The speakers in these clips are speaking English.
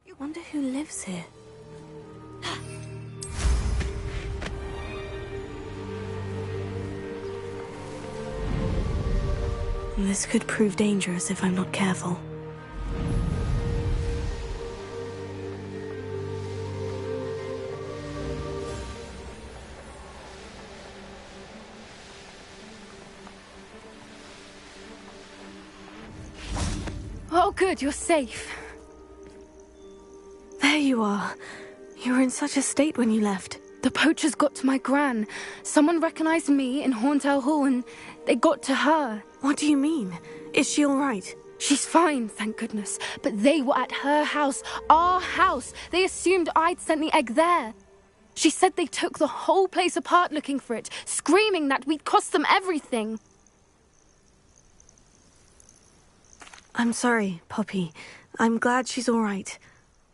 I wonder who lives here. This could prove dangerous if I'm not careful. Oh, good, you're safe. There you are. You were in such a state when you left. The poachers got to my gran. Someone recognized me in Horntail Hall and they got to her. What do you mean? Is she all right? She's fine, thank goodness. But they were at her house, our house. They assumed I'd sent the egg there. She said they took the whole place apart looking for it, screaming that we'd cost them everything. I'm sorry, Poppy. I'm glad she's all right.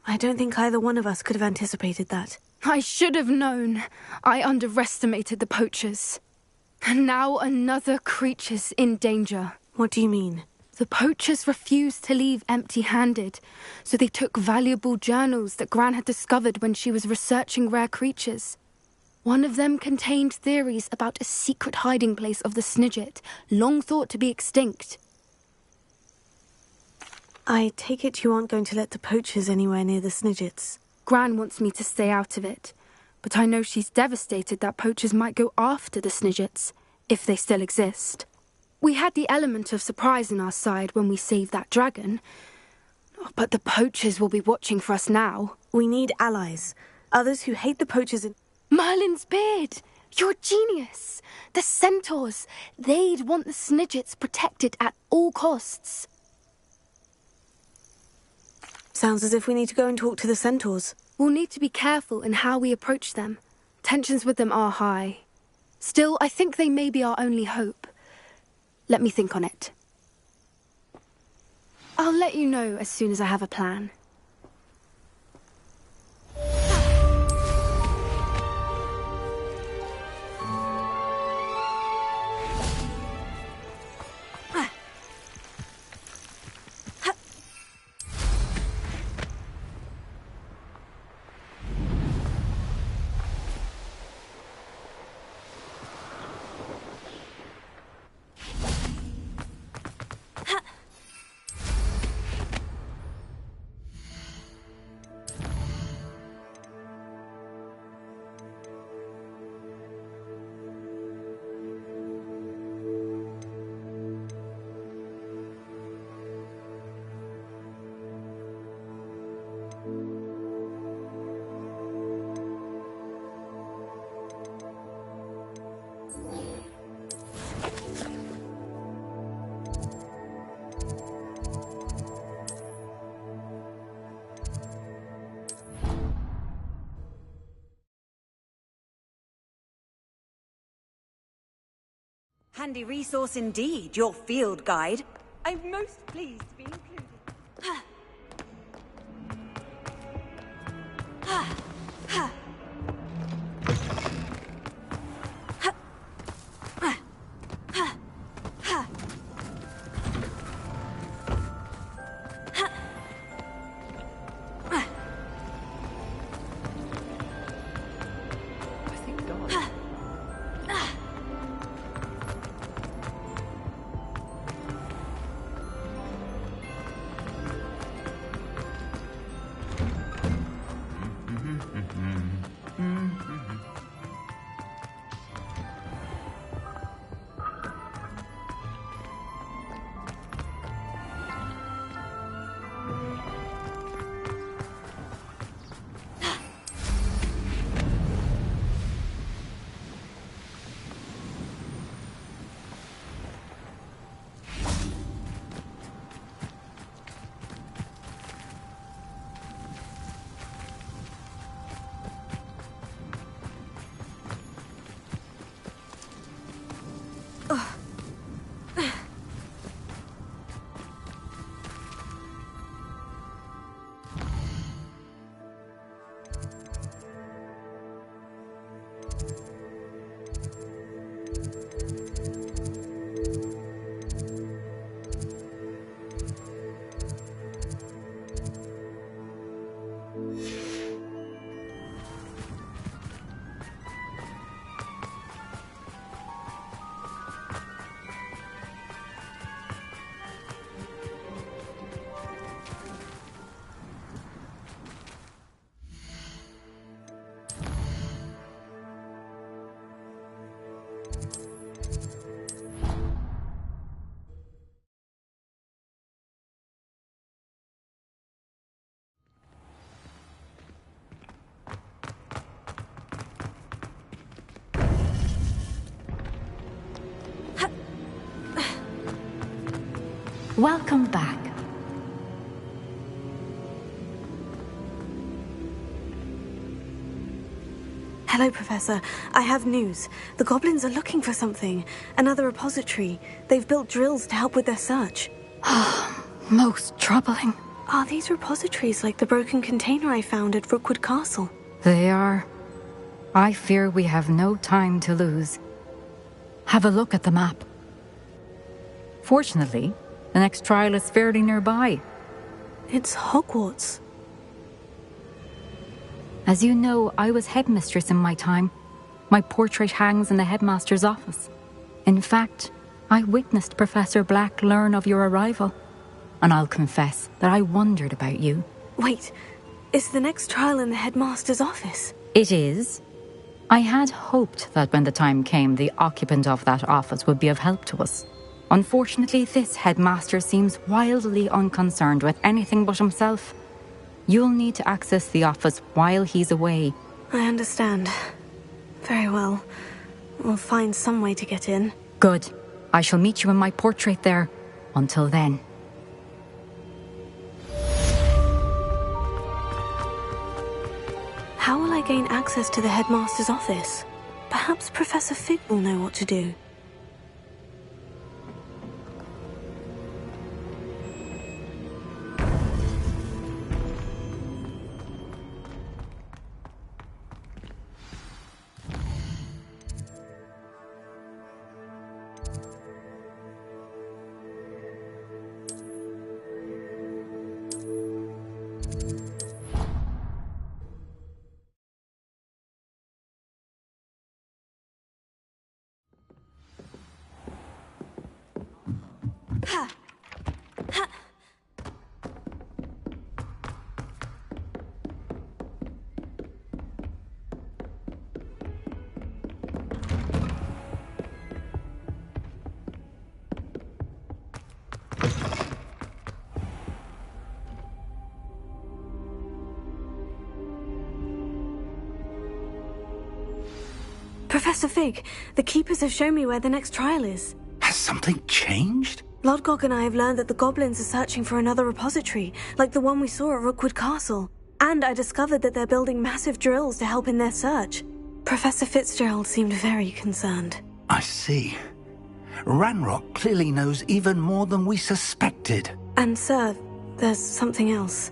I don't think either one of us could have anticipated that. I should have known. I underestimated the poachers. And now another creature's in danger. What do you mean? The poachers refused to leave empty-handed, so they took valuable journals that Gran had discovered when she was researching rare creatures. One of them contained theories about a secret hiding place of the Snidget, long thought to be extinct. I take it you aren't going to let the poachers anywhere near the Snidgets. Gran wants me to stay out of it, but I know she's devastated that poachers might go after the Snidgets, if they still exist. We had the element of surprise on our side when we saved that dragon, but the poachers will be watching for us now. We need allies. Others who hate the poachers and... Merlin's beard! You're a genius! The centaurs! They'd want the Snidgets protected at all costs. Sounds as if we need to go and talk to the centaurs. We'll need to be careful in how we approach them. Tensions with them are high. Still, I think they may be our only hope. Let me think on it. I'll let you know as soon as I have a plan. Handy resource indeed, your field guide. I'm most pleased to be included. Welcome back. Hello, Professor. I have news. The goblins are looking for something. Another repository. They've built drills to help with their search. Most troubling. Are these repositories like the broken container I found at Rookwood Castle? They are. I fear we have no time to lose. Have a look at the map. Fortunately, the next trial is fairly nearby. It's Hogwarts. As you know, I was headmistress in my time. My portrait hangs in the headmaster's office. In fact, I witnessed Professor Black learn of your arrival. And I'll confess that I wondered about you. Wait, is the next trial in the headmaster's office? It is. I had hoped that when the time came, the occupant of that office would be of help to us. Unfortunately, this headmaster seems wildly unconcerned with anything but himself. You'll need to access the office while he's away. I understand. Very well. We'll find some way to get in. Good. I shall meet you in my portrait there. Until then. How will I gain access to the headmaster's office? Perhaps Professor Fig will know what to do. Professor Fig, the Keepers have shown me where the next trial is. Has something changed? Lodgok and I have learned that the goblins are searching for another repository, like the one we saw at Rookwood Castle. And I discovered that they're building massive drills to help in their search. Professor Fitzgerald seemed very concerned. I see. Ranrock clearly knows even more than we suspected. And sir, there's something else.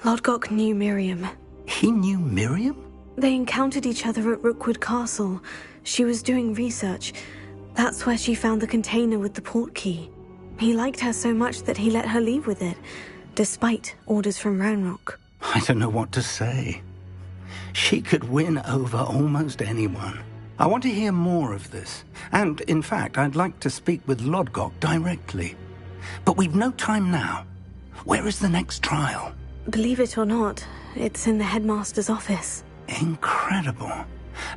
Lodgok knew Miriam. He knew Miriam? They encountered each other at Rookwood Castle. She was doing research. That's where she found the container with the port key. He liked her so much that he let her leave with it, despite orders from Ranrock. I don't know what to say. She could win over almost anyone. I want to hear more of this. And, in fact, I'd like to speak with Lodgok directly. But we've no time now. Where is the next trial? Believe it or not, it's in the headmaster's office. Incredible.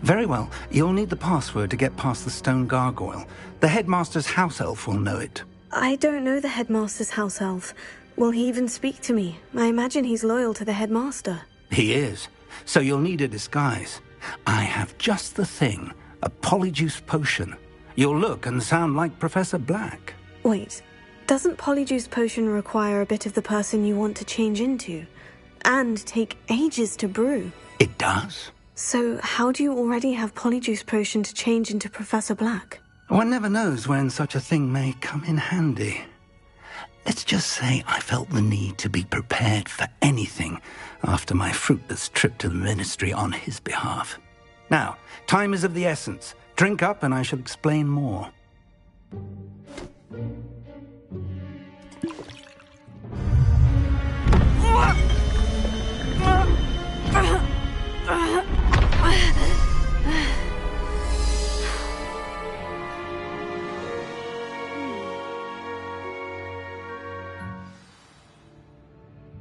Very well, you'll need the password to get past the stone gargoyle. The headmaster's house elf will know it. I don't know the headmaster's house elf. Will he even speak to me? I imagine he's loyal to the headmaster. He is. So you'll need a disguise. I have just the thing. A polyjuice potion. You'll look and sound like Professor Black. Wait, doesn't polyjuice potion require a bit of the person you want to change into? And take ages to brew? It does. So how do you already have polyjuice potion to change into Professor Black? One never knows when such a thing may come in handy. Let's just say I felt the need to be prepared for anything after my fruitless trip to the ministry on his behalf. Now, time is of the essence. Drink up and I shall explain more.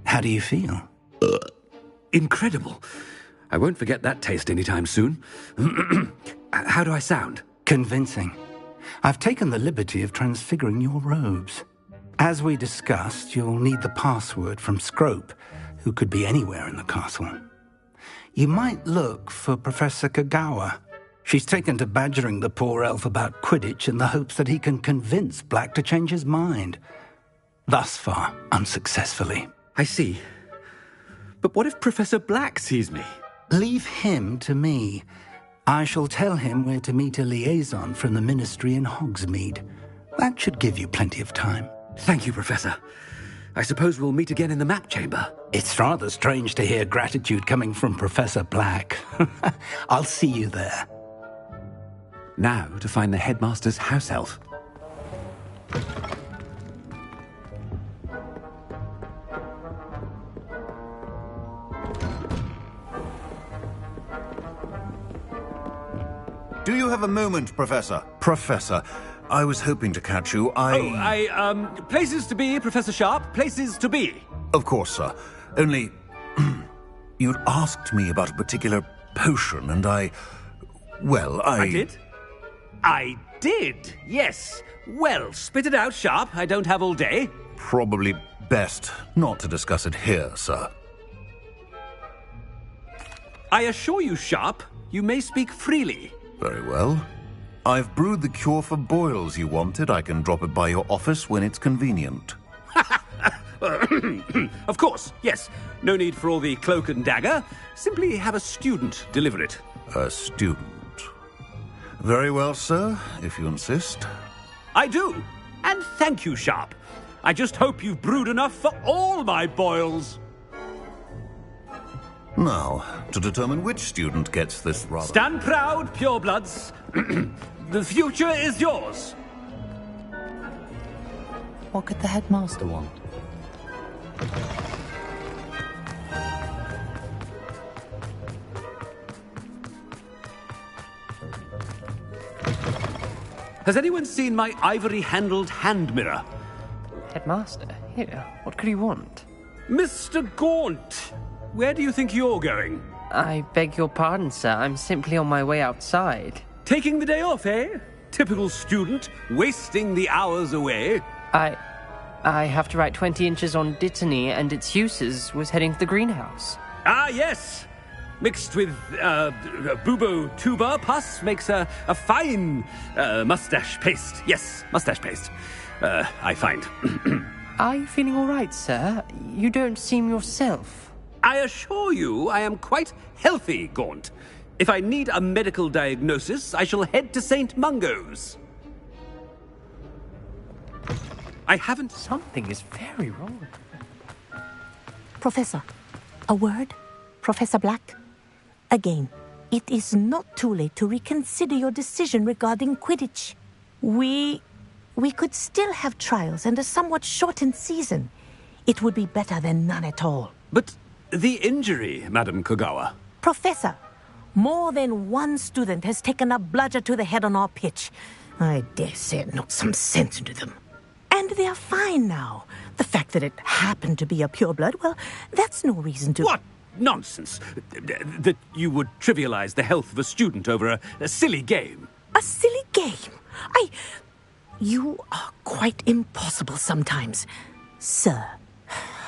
How do you feel? Incredible. I won't forget that taste anytime soon. How do I sound? Convincing. I've taken the liberty of transfiguring your robes. As we discussed, you'll need the password from Scrope, who could be anywhere in the castle. You might look for Professor Kagawa. She's taken to badgering the poor elf about Quidditch in the hopes that he can convince Black to change his mind. Thus far, unsuccessfully. I see. But what if Professor Black sees me? Leave him to me. I shall tell him where to meet a liaison from the Ministry in Hogsmeade. That should give you plenty of time. Thank you, Professor. I suppose we'll meet again in the map chamber. It's rather strange to hear gratitude coming from Professor Black. I'll see you there. Now to find the headmaster's house elf. Do you have a moment, Professor? Professor, I was hoping to catch you. Places to be, Professor Sharp. Places to be. Of course, sir. Only... you'd asked me about a particular potion, and I did? I did, yes. Well, spit it out, Sharp. I don't have all day. Probably best not to discuss it here, sir. I assure you, Sharp, you may speak freely. Very well. I've brewed the cure for boils you wanted. I can drop it by your office when it's convenient. Of course, yes. No need for all the cloak and dagger. Simply have a student deliver it. A student. Very well, sir, if you insist. I do. And thank you, Sharp. I just hope you've brewed enough for all my boils. Now, to determine which student gets this rather... Stand proud, purebloods. The future is yours. What could the headmaster want? Has anyone seen my ivory-handled hand mirror? Headmaster? Here, what could he want? Mr. Gaunt, where do you think you're going? I beg your pardon, sir. I'm simply on my way outside. Taking the day off, eh? Typical student, wasting the hours away. I have to write 20 inches on Dittany and its uses. Was heading to the greenhouse. Ah, yes. Mixed with bubo tuber pus makes a fine mustache paste. Yes, mustache paste. I find. Are you feeling all right, sir? You don't seem yourself. I assure you I am quite healthy, Gaunt. If I need a medical diagnosis, I shall head to St. Mungo's. I haven't... Something is very wrong. Professor, a word? Professor Black? Again, it is not too late to reconsider your decision regarding Quidditch. We could still have trials and a somewhat shortened season. It would be better than none at all. But the injury, Madam Kogawa. Professor, more than one student has taken a bludger to the head on our pitch. I dare say it knocked some sense into them. And they're fine now. The fact that it happened to be a pureblood, well, that's no reason to... What nonsense! That you would trivialize the health of a student over a silly game. A silly game? You are quite impossible sometimes. Sir,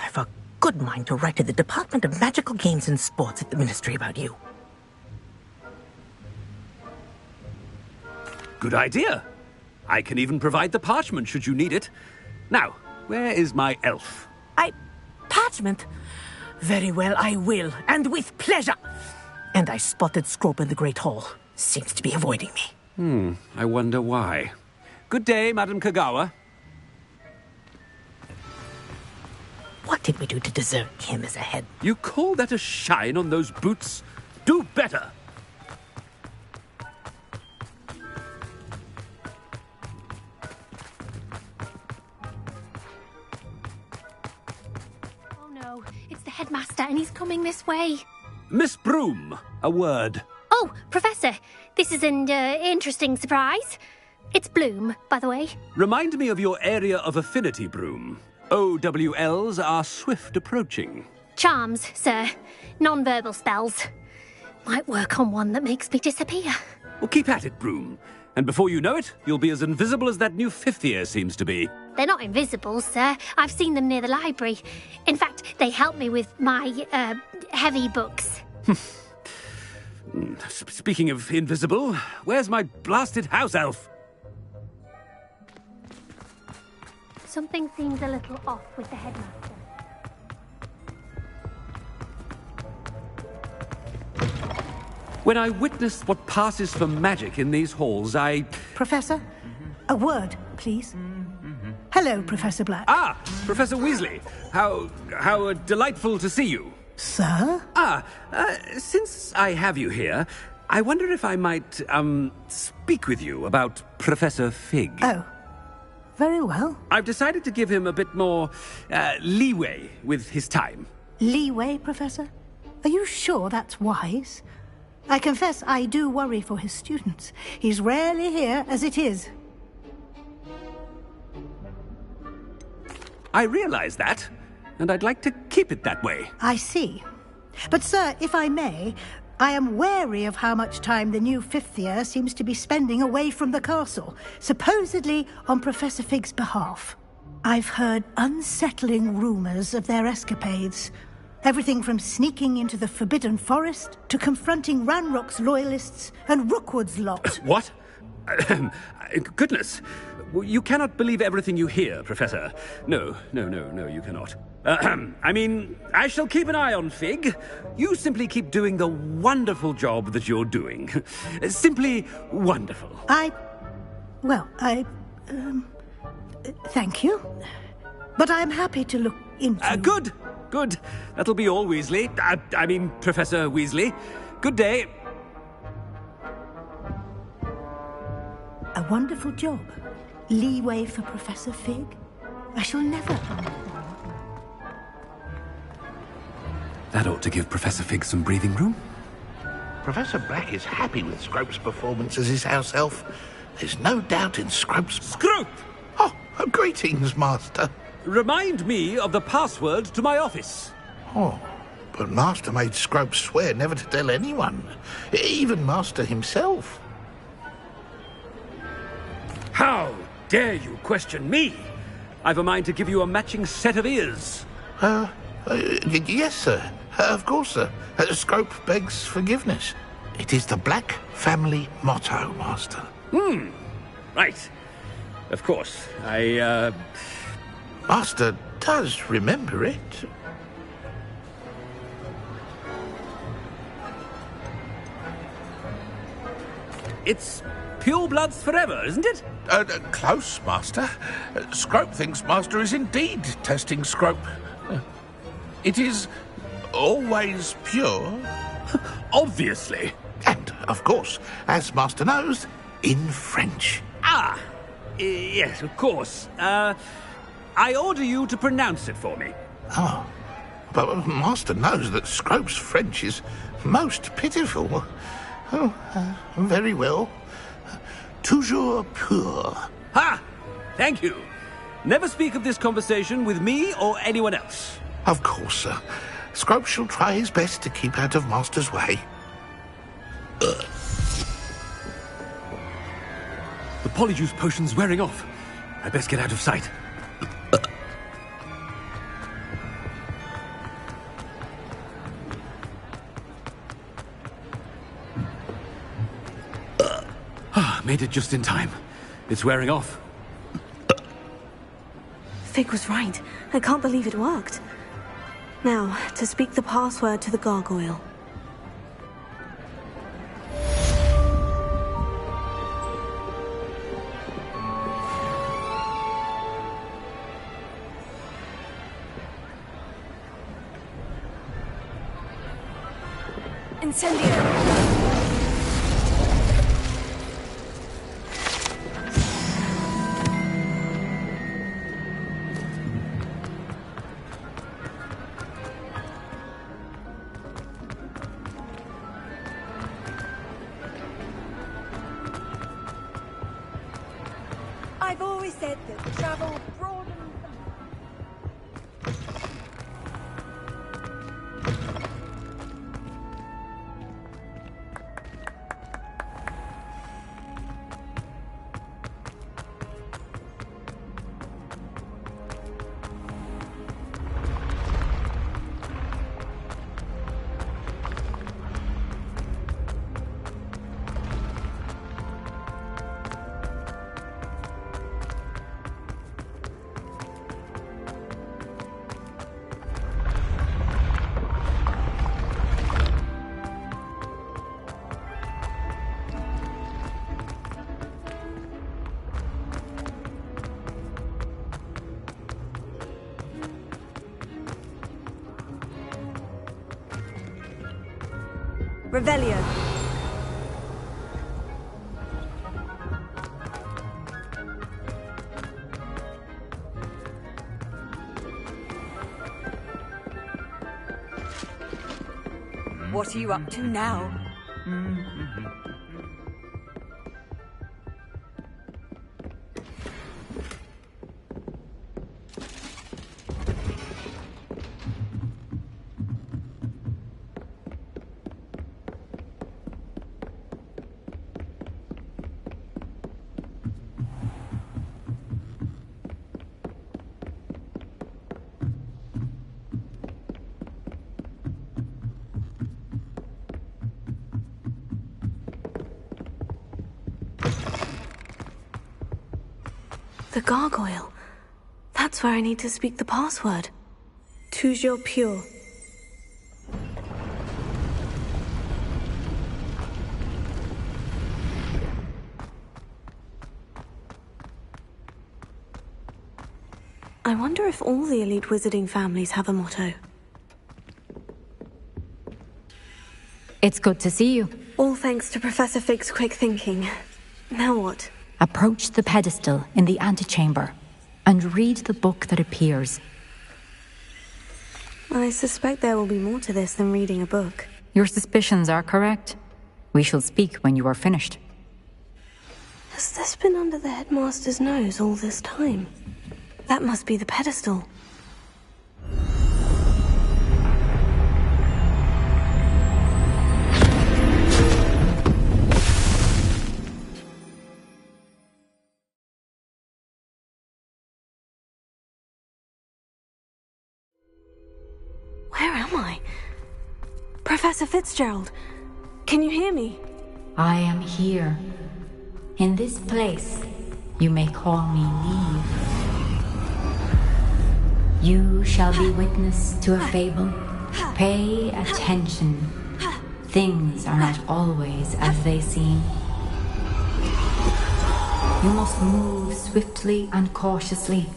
I've a good mind to write to the Department of Magical Games and Sports at the Ministry about you. Good idea. I can even provide the parchment should you need it. Now, where is my elf? Parchment? Very well, I will, and with pleasure. And I spotted Scrope in the Great Hall. Seems to be avoiding me. I wonder why. Good day, Madam Kogawa. What did we do to deserve him as a head? You call that a shine on those boots? Do better. Oh no, it's the headmaster and he's coming this way. Miss Broom, a word. Oh, Professor, this is an interesting surprise. It's Bloom, by the way. Remind me of your area of affinity, Broom. OWLs are swift approaching. Charms, sir. Non-verbal spells. Might work on one that makes me disappear. Well, keep at it, Broom. And before you know it, you'll be as invisible as that new fifth year seems to be. They're not invisible, sir. I've seen them near the library. In fact, they help me with my, heavy books. Speaking of invisible, where's my blasted house elf? Something seems a little off with the headmaster. When I witness what passes for magic in these halls, I... Professor, a word, please. Hello, Professor Black. Ah, Professor Weasley. How delightful to see you. Sir? Since I have you here, I wonder if I might, speak with you about Professor Fig. Oh, very well. I've decided to give him a bit more, leeway with his time. Leeway, Professor? Are you sure that's wise? I confess I do worry for his students. He's rarely here as it is. I realize that, and I'd like to keep it that way. I see. But, sir, if I may, I am wary of how much time the new fifth year seems to be spending away from the castle, supposedly on Professor Fig's behalf. I've heard unsettling rumors of their escapades. Everything from sneaking into the Forbidden Forest to confronting Ranrock's loyalists and Rookwood's lot. What? Goodness. You cannot believe everything you hear, Professor. No, you cannot. I mean, I shall keep an eye on Fig. You simply keep doing the wonderful job that you're doing. Simply wonderful. Thank you. But I'm happy to look into... Good. That'll be all, Weasley. I mean, Professor Weasley. Good day. A wonderful job. Leeway for Professor Fig. I shall never understand. That ought to give Professor Fig some breathing room. Professor Black is happy with Scrope's performance as his house elf. There's no doubt in Scrope's... Scrope! Oh, greetings, Master. Remind me of the password to my office. Oh, but Master made Scrope swear never to tell anyone, even Master himself. How dare you question me? I've a mind to give you a matching set of ears. Yes, sir. Of course, sir. Scrope begs forgiveness. It is the Black family motto, Master. Right. Of course. Master does remember it. It's pure bloods forever, isn't it? Close, Master. Scrope thinks Master is indeed testing Scrope. It is always pure. Obviously. And, of course, as Master knows, in French. Yes, of course. I order you to pronounce it for me. Oh, but Master knows that Scrope's French is most pitiful. Oh, very well. Toujours pur. Ha! Thank you. Never speak of this conversation with me or anyone else. Of course, sir. Scrope shall try his best to keep out of Master's way. The polyjuice potion's wearing off. I best get out of sight. Made it just in time. It's wearing off. Fig was right. I can't believe it worked. Now, to speak the password to the gargoyle. Incendio! I've always said that travel broadens... Revelio. What are you up to now? The gargoyle. That's where I need to speak the password. Toujours pure. I wonder if all the elite wizarding families have a motto. It's good to see you. All thanks to Professor Fig's quick thinking. Now what? Approach the pedestal in the antechamber and read the book that appears. I suspect there will be more to this than reading a book. Your suspicions are correct. We shall speak when you are finished. Has this been under the headmaster's nose all this time? That must be the pedestal. Where am I? Professor Fitzgerald, can you hear me? I am here. In this place, you may call me Neve. You shall be witness to a fable. Pay attention. Things are not always as they seem. You must move swiftly and cautiously.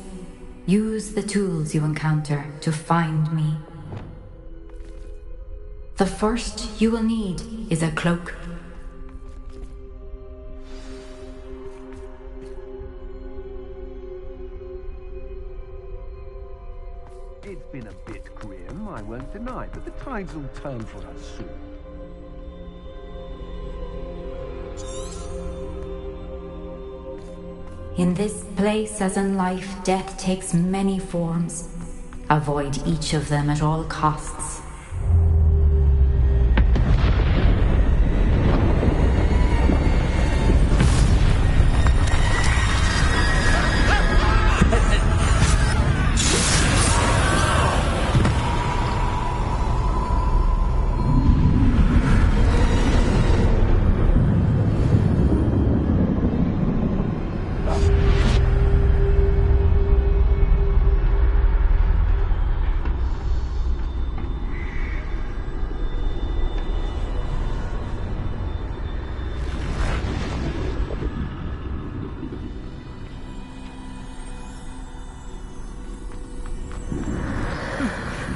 Use the tools you encounter to find me. The first you will need is a cloak. It's been a bit grim, I won't deny, but the tides will turn for us soon. In this place, as in life, death takes many forms. Avoid each of them at all costs.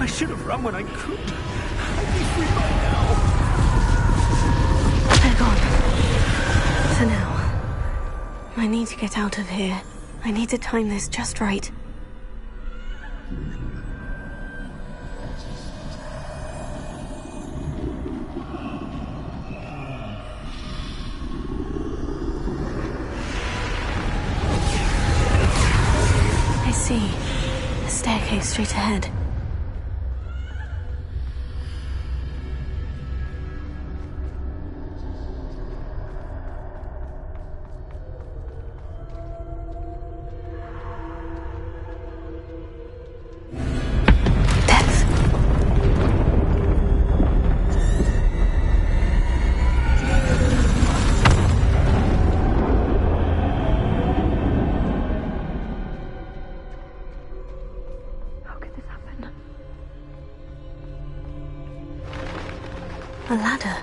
I should have run when I could. I'd be free by now. They're gone. For now. I need to get out of here. I need to time this just right. I see. A staircase straight ahead. A ladder.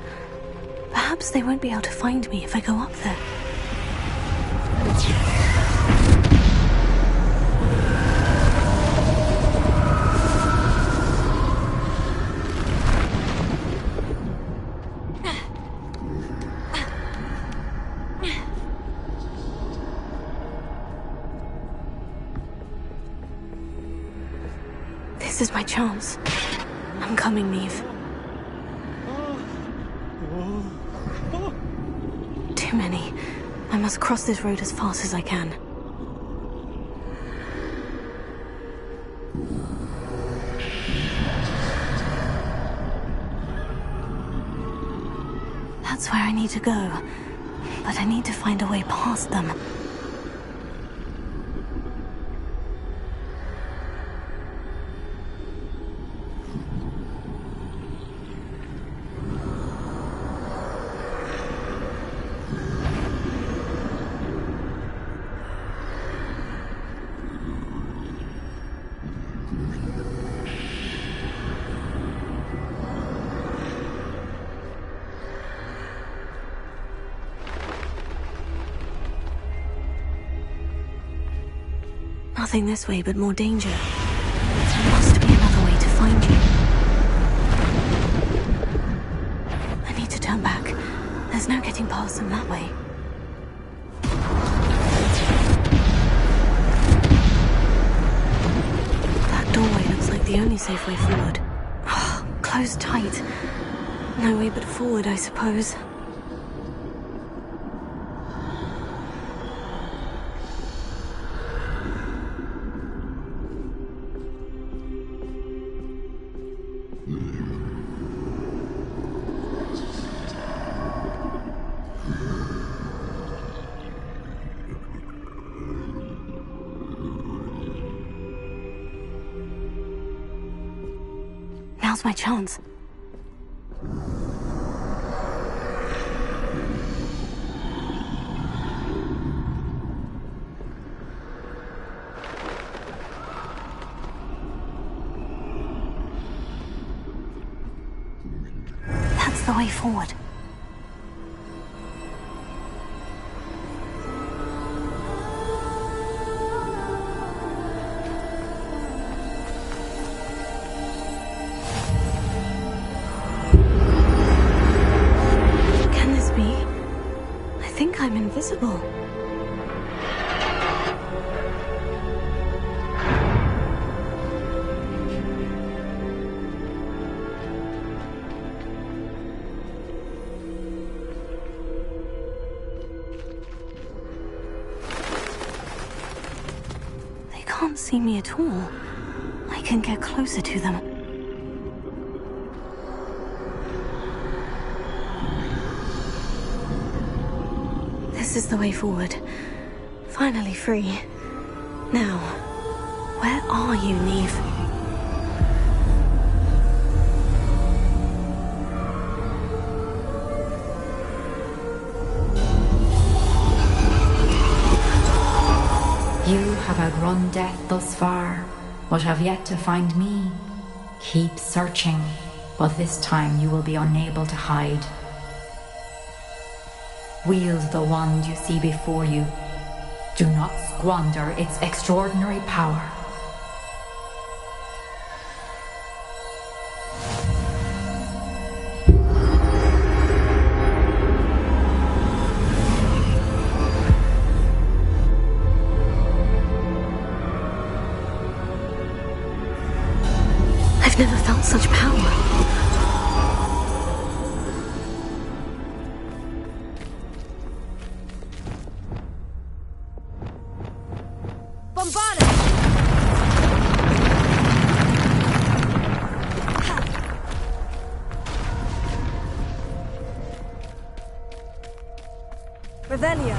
Perhaps they won't be able to find me if I go up there. This is my chance. I'm coming, Neve. Too many. I must cross this road as fast as I can. That's where I need to go, but I need to find a way past them. Nothing this way, but more danger. There must be another way to find you. I need to turn back. There's no getting past them that way. That doorway looks like the only safe way forward. Oh, closed tight. No way but forward, I suppose. Now's my chance. That's the way forward. I'm invisible. They can't see me at all. I can get closer to them. This is the way forward. Finally free. Now, where are you, Neve? You have outrun death thus far, but have yet to find me. Keep searching, but this time you will be unable to hide. Wield the wand you see before you. Do not squander its extraordinary power. I've never felt such power. Revelio.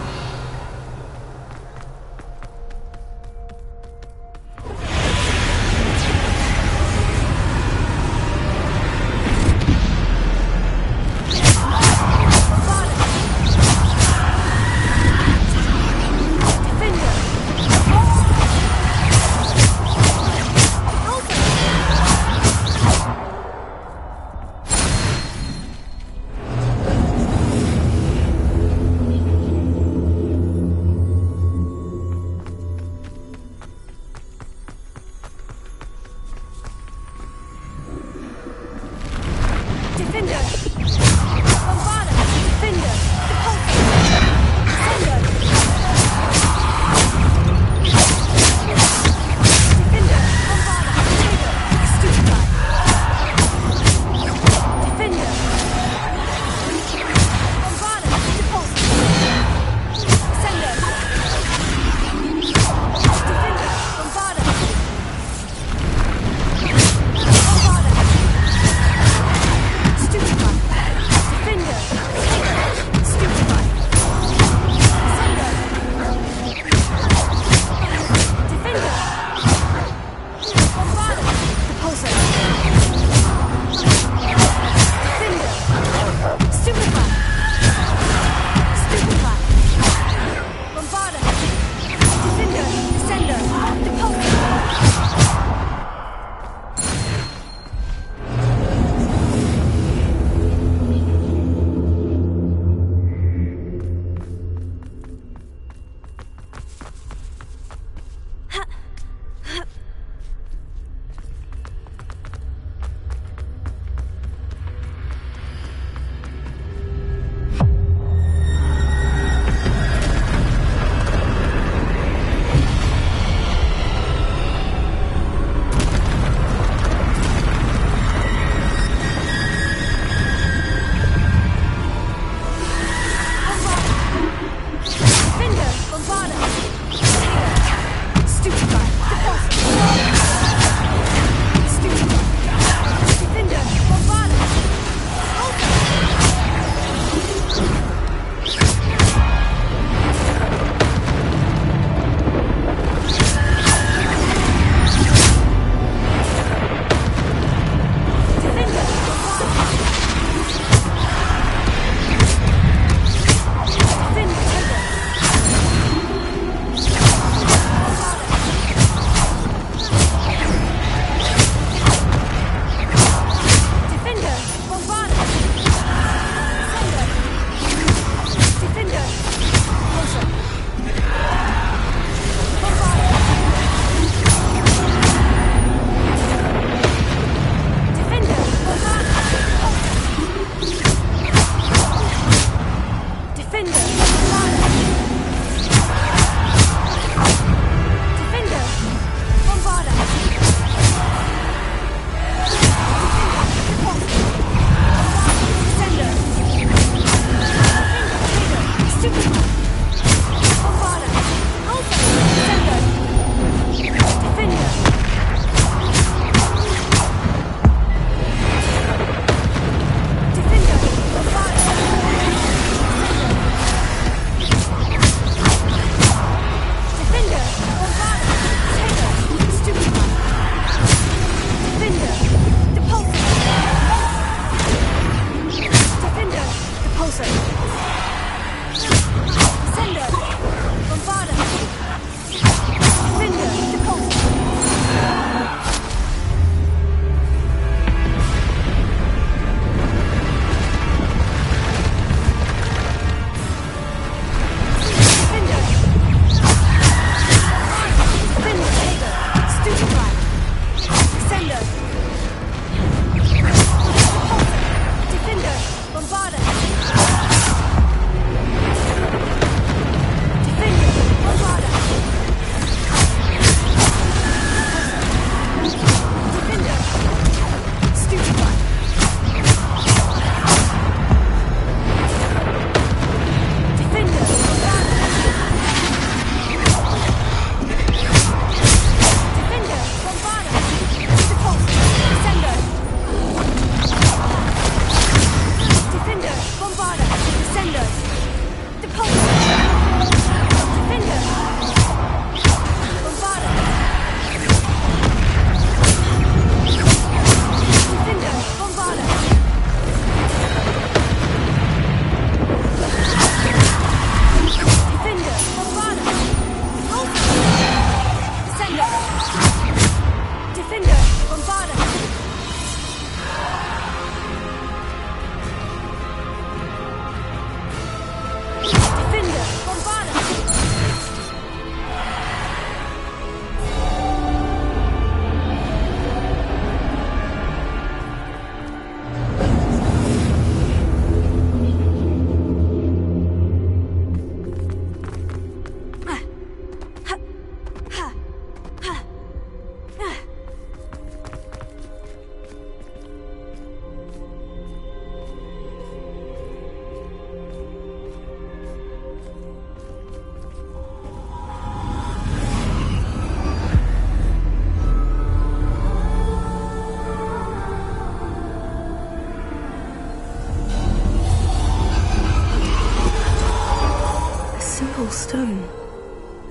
stone.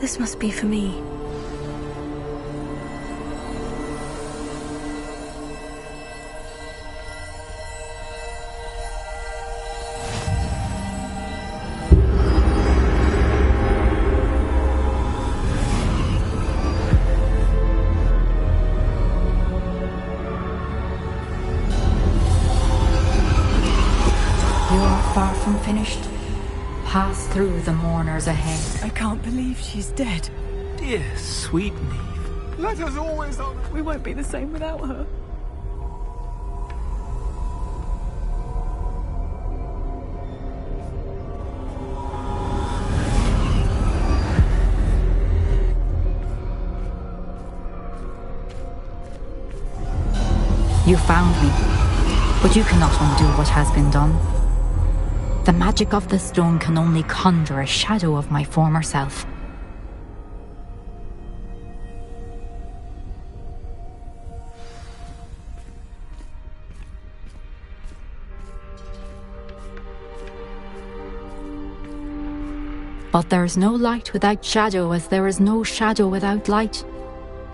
This must be for me. Far from finished. Pass through the mourners ahead. I can't believe she's dead. Dear, sweet Neve. Let us always honor. We won't be the same without her. You found me, but you cannot undo what has been done. The magic of the stone can only conjure a shadow of my former self. But there is no light without shadow, as there is no shadow without light.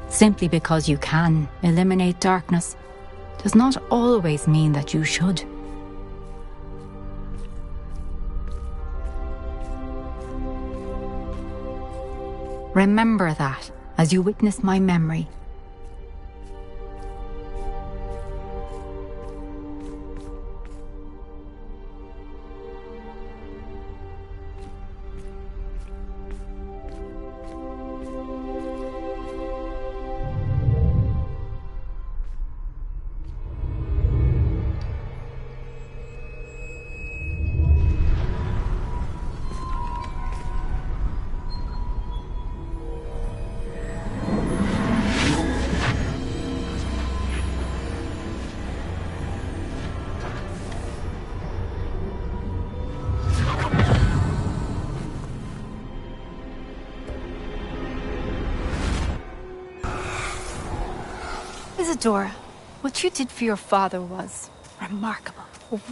Simply because you can eliminate darkness does not always mean that you should. Remember that as you witness my memory. Isadora, what you did for your father was remarkable.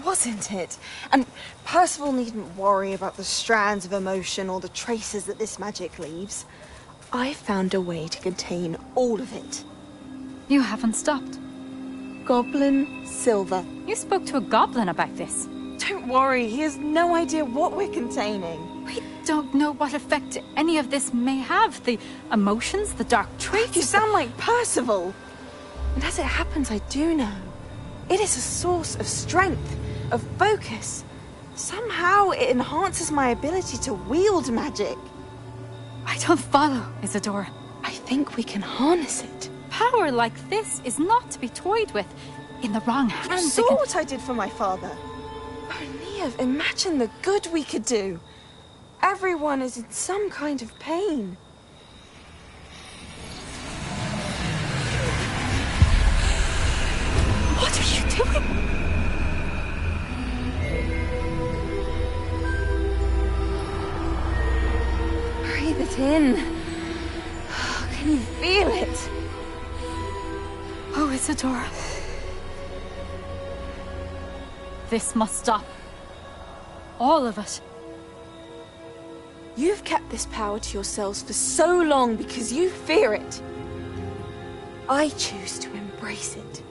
Wasn't it? And Percival needn't worry about the strands of emotion or the traces that this magic leaves. I found a way to contain all of it. You haven't stopped. Goblin Silver. You spoke to a goblin about this. Don't worry, he has no idea what we're containing. We don't know what effect any of this may have. The emotions, the dark traits. You sound like Percival. And as it happens, I do know. It is a source of strength, of focus. Somehow it enhances my ability to wield magic. I don't follow, Isadora. I think we can harness it. Power like this is not to be toyed with. In the wrong hands. You saw what I did for my father. Oh, Neve, imagine the good we could do. Everyone is in some kind of pain. What are you doing? Breathe it in. Can you feel it? Oh, Isadora. This must stop. All of it. You've kept this power to yourselves for so long because you fear it. I choose to embrace it.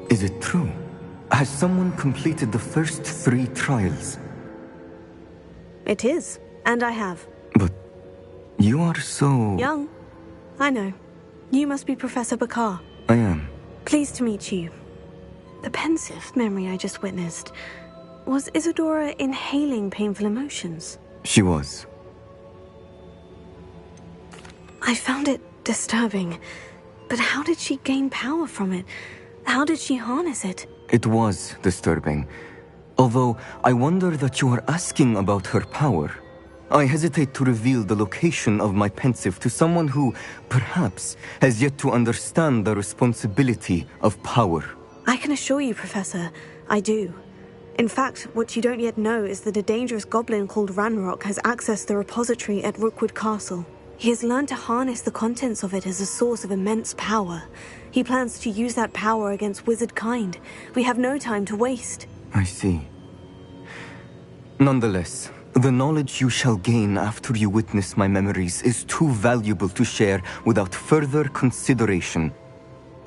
Is it true? Has someone completed the first 3 trials? It is, and I have. But you are so... Young. I know. You must be Professor Bakar. I am. Pleased to meet you. The pensive memory I just witnessed. Was Isadora inhaling painful emotions? She was. I found it disturbing. But how did she gain power from it? How did she harness it? It was disturbing. Although I wonder that you are asking about her power. I hesitate to reveal the location of my pensive to someone who, perhaps, has yet to understand the responsibility of power. I can assure you, Professor, I do. In fact, what you don't yet know is that a dangerous goblin called Ranrock has accessed the repository at Rookwood Castle. He has learned to harness the contents of it as a source of immense power. He plans to use that power against wizard kind. We have no time to waste. I see. Nonetheless, the knowledge you shall gain after you witness my memories is too valuable to share without further consideration.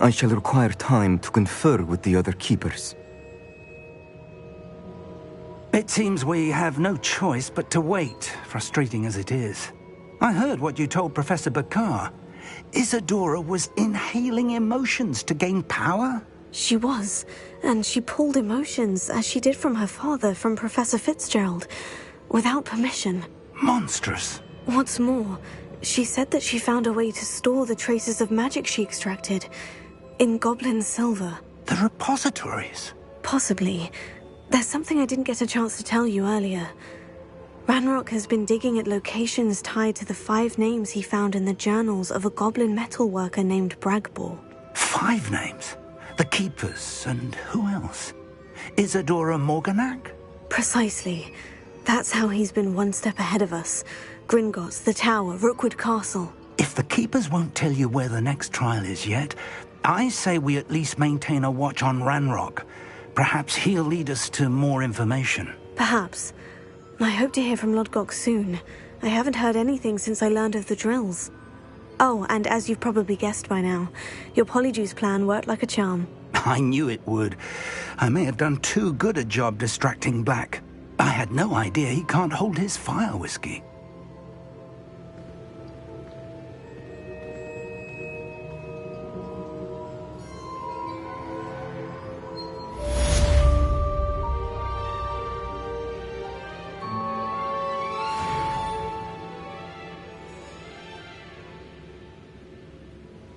I shall require time to confer with the other keepers. It seems we have no choice but to wait, frustrating as it is. I heard what you told Professor Bakar. Isadora was inhaling emotions to gain power? She was, and she pulled emotions, as she did from her father, from Professor Fitzgerald, without permission. Monstrous. What's more, she said that she found a way to store the traces of magic she extracted in goblin silver. The repositories? Possibly. There's something I didn't get a chance to tell you earlier. Ranrock has been digging at locations tied to the 5 names he found in the journals of a goblin metalworker named Bragbor. 5 names? The Keepers, and who else? Isadora Morganac? Precisely. That's how he's been one step ahead of us. Gringotts, the Tower, Rookwood Castle. If the Keepers won't tell you where the next trial is yet, I say we at least maintain a watch on Ranrock. Perhaps he'll lead us to more information. Perhaps. I hope to hear from Lodgok soon. I haven't heard anything since I learned of the drills. Oh, and as you've probably guessed by now, your Polyjuice plan worked like a charm. I knew it would. I may have done too good a job distracting Black. I had no idea he can't hold his fire whiskey.